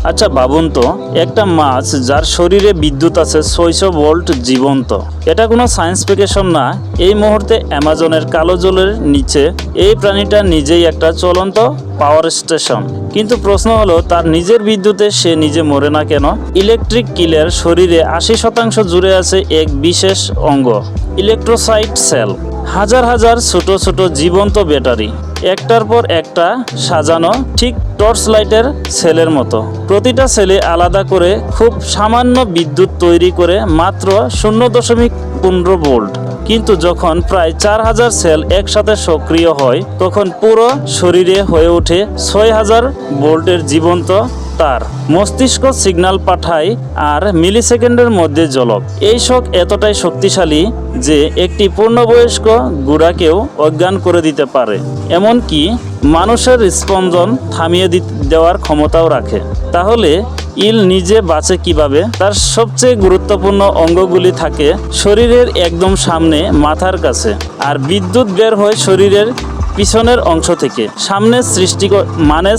আচ্ছা ভাবুন তো, একটা মাছ যার শরীরে বিদ্যুৎ আছে 600 ভোল্ট জীবন্ত। এটা কোনো সায়েন্স ফিকশন না। এই মুহূর্তে অ্যামাজনের কালো জলের নিচে এই প্রাণীটা নিজেই একটা চলন্ত পাওয়ার স্টেশন। কিন্তু প্রশ্ন হলো, তার নিজের বিদ্যুতে সে নিজে মরে না কেন? ইলেকট্রিক কিলের শরীরে 80% জুড়ে আছে এক বিশেষ অঙ্গ, ইলেকট্রোসাইট সেল। হাজার হাজার ছোট ছোট জীবন্ত ব্যাটারি, একটার পর একটা সাজানো ঠিক টর্চ লাইটের সেলের মতো। প্রতিটা সেলে আলাদা করে খুব সামান্য বিদ্যুৎ তৈরি করে মাত্র 0.15 ভোল্ট। কিন্তু যখন প্রায় 4000 সেল একসাথে সক্রিয় হয়, তখন পুরো শরীরে হয়ে ওঠে 6000 ভোল্টের জীবন্ত তার। মস্তিষ্ক সিগন্যাল পাঠায় আর মিলিসেকেন্ডের মধ্যে জ্বলক। এই শক এতটাই শক্তিশালী যে একটি পূর্ণবয়স্ক গুড়াকেও অজ্ঞান করে দিতে পারে, এমনকি মানুষের স্পন্দন থামিয়ে দেওয়ার ক্ষমতাও রাখে। তাহলে ইল নিজে বাঁচে কিভাবে? তার সবচেয়ে গুরুত্বপূর্ণ অঙ্গগুলি থাকে শরীরের একদম সামনে, মাথার কাছে, আর বিদ্যুৎ বের হয় শরীরের পিছনের অংশ থেকে। সামনে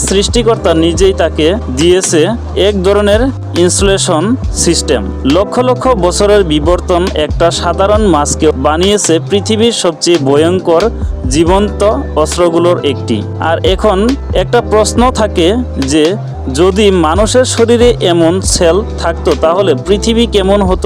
সৃষ্টিকর্তা নিজেই তাকে দিয়েছে এক ধরনের ইনসুলেশন সিস্টেম। লক্ষ লক্ষ বছরের বিবর্তন একটা সাধারণ মাছকে বানিয়েছে পৃথিবীর সবচেয়ে ভয়ঙ্কর জীবন্ত অস্ত্রগুলোর একটি। আর এখন একটা প্রশ্ন থাকে যে, যদি মানুষের শরীরে এমন সেল থাকতো তাহলে পৃথিবী কেমন হতো?